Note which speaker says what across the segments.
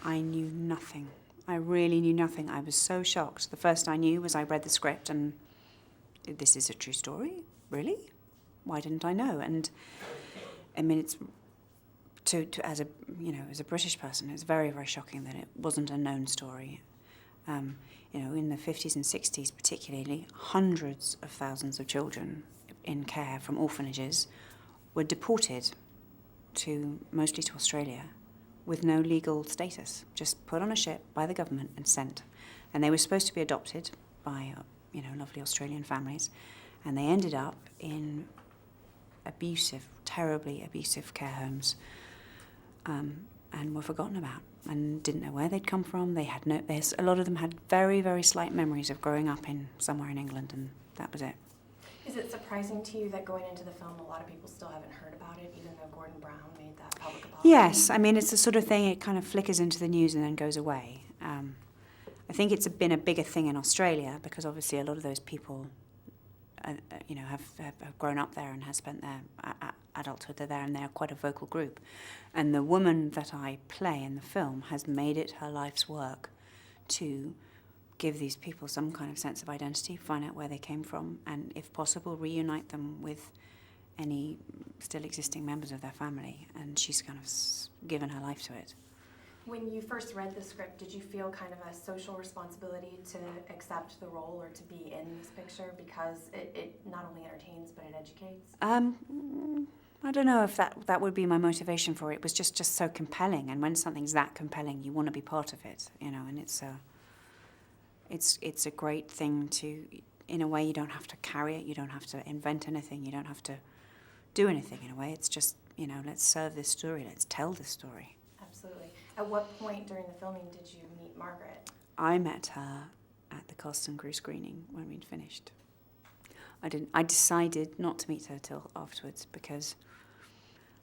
Speaker 1: I knew nothing. I really knew nothing. I was so shocked. The first I knew was I read the script and this is a true story? Really? Why didn't I know? And I mean, it's as a British person, it's very, very shocking that it wasn't a known story. In the 50s and 60s particularly, hundreds of thousands of children in care from orphanages were deported mostly to Australia with no legal status, just put on a ship by the government and sent. And they were supposed to be adopted by, lovely Australian families, and they ended up in terribly abusive care homes, and were forgotten about and didn't know where they'd come from. A lot of them had very, very slight memories of growing up somewhere in England, and that was it.
Speaker 2: Is it surprising to you that going into the film, a lot of people still haven't heard about it, even though Gordon Brown made that public apology?
Speaker 1: Yes, I mean, it's the sort of thing, it kind of flickers into the news and then goes away. I think it's been a bigger thing in Australia because obviously a lot of those people, have grown up there and have spent their adulthood there, and they're quite a vocal group. And the woman that I play in the film has made it her life's work to give these people some kind of sense of identity, find out where they came from, and if possible, reunite them with any still existing members of their family. And she's kind of given her life to it.
Speaker 2: When you first read the script, did you feel kind of a social responsibility to accept the role or to be in this picture because it not only entertains but it educates?
Speaker 1: I don't know if that would be my motivation for it. It was just so compelling, and when something's that compelling, you want to be part of it, and it's a great thing to, in a way, you don't have to carry it, you don't have to invent anything, you don't have to do anything in a way. It's just, let's serve this story, let's tell this story.
Speaker 2: Absolutely. At what point during the filming did you meet Margaret?
Speaker 1: I met her at the cast and crew screening when we'd finished. I decided not to meet her till afterwards because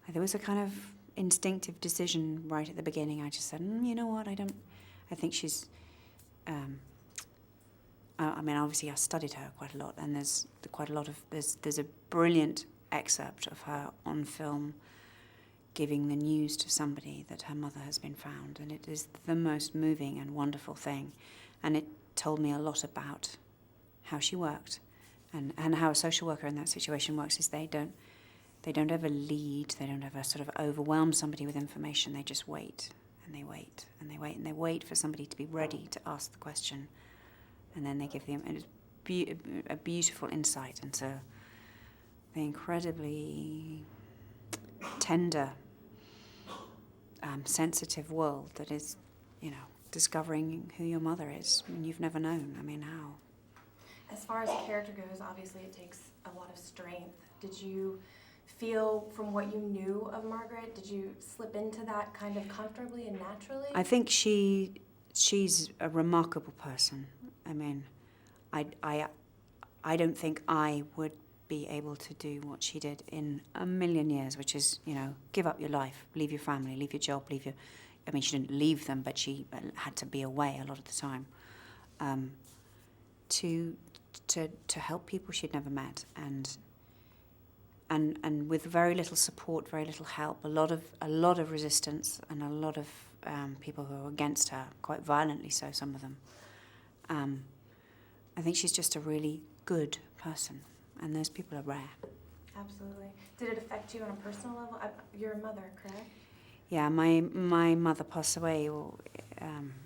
Speaker 1: there was a kind of instinctive decision right at the beginning. I just said, you know what, I think she's, obviously I studied her quite a lot, and there's a brilliant excerpt of her on film giving the news to somebody that her mother has been found, and it is the most moving and wonderful thing, and it told me a lot about how she worked, and how a social worker in that situation works is they don't ever lead, they don't ever sort of overwhelm somebody with information. They just wait and they wait and they wait and they wait for somebody to be ready to ask the question, and then they give them a beautiful insight into the incredibly tender, sensitive world that is, discovering who your mother is when you've never known. I mean, how?
Speaker 2: As far as the character goes, obviously it takes a lot of strength. Did you feel, from what you knew of Margaret, did you slip into that kind of comfortably and naturally?
Speaker 1: I think she's a remarkable person. I mean, I don't think I would be able to do what she did in a million years, which is, give up your life, leave your family, leave your job, she didn't leave them, but she had to be away a lot of the time, to help people she'd never met, and with very little support, very little help, a lot of resistance, and a lot of people who were against her, quite violently so, some of them. I think she's just a really good person, and those people are rare.
Speaker 2: Absolutely. Did it affect you on a personal level? You're a mother, correct?
Speaker 1: Yeah, my mother passed away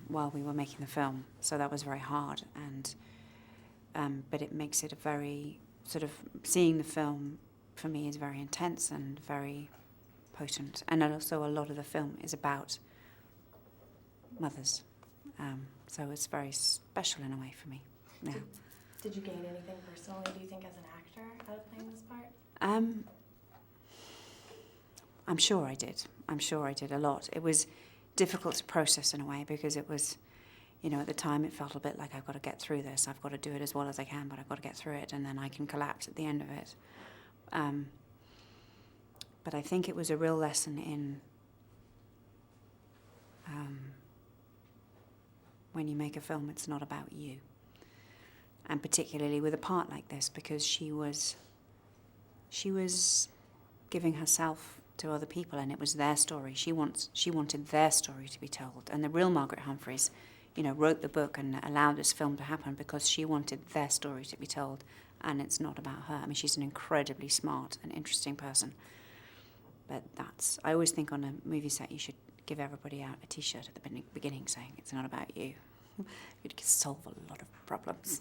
Speaker 1: while we were making the film, so that was very hard, but it makes it a very, sort of, seeing the film for me is very intense and very potent, and also a lot of the film is about mothers, so it's very special in a way for me. Yeah.
Speaker 2: Did you gain anything personally, do you think, as an actor out of playing this part?
Speaker 1: I'm sure I did. I'm sure I did a lot. It was difficult to process in a way because it was, at the time it felt a bit like I've got to get through this. I've got to do it as well as I can, but I've got to get through it, and then I can collapse at the end of it. But I think it was a real lesson in when you make a film, it's not about you. And particularly with a part like this, because she was giving herself to other people, and it was their story. She wanted their story to be told. And the real Margaret Humphreys, wrote the book and allowed this film to happen because she wanted their story to be told, and it's not about her. I mean, she's an incredibly smart and interesting person. But I always think on a movie set you should give everybody out a T-shirt at the beginning saying it's not about you. You'd solve a lot of problems.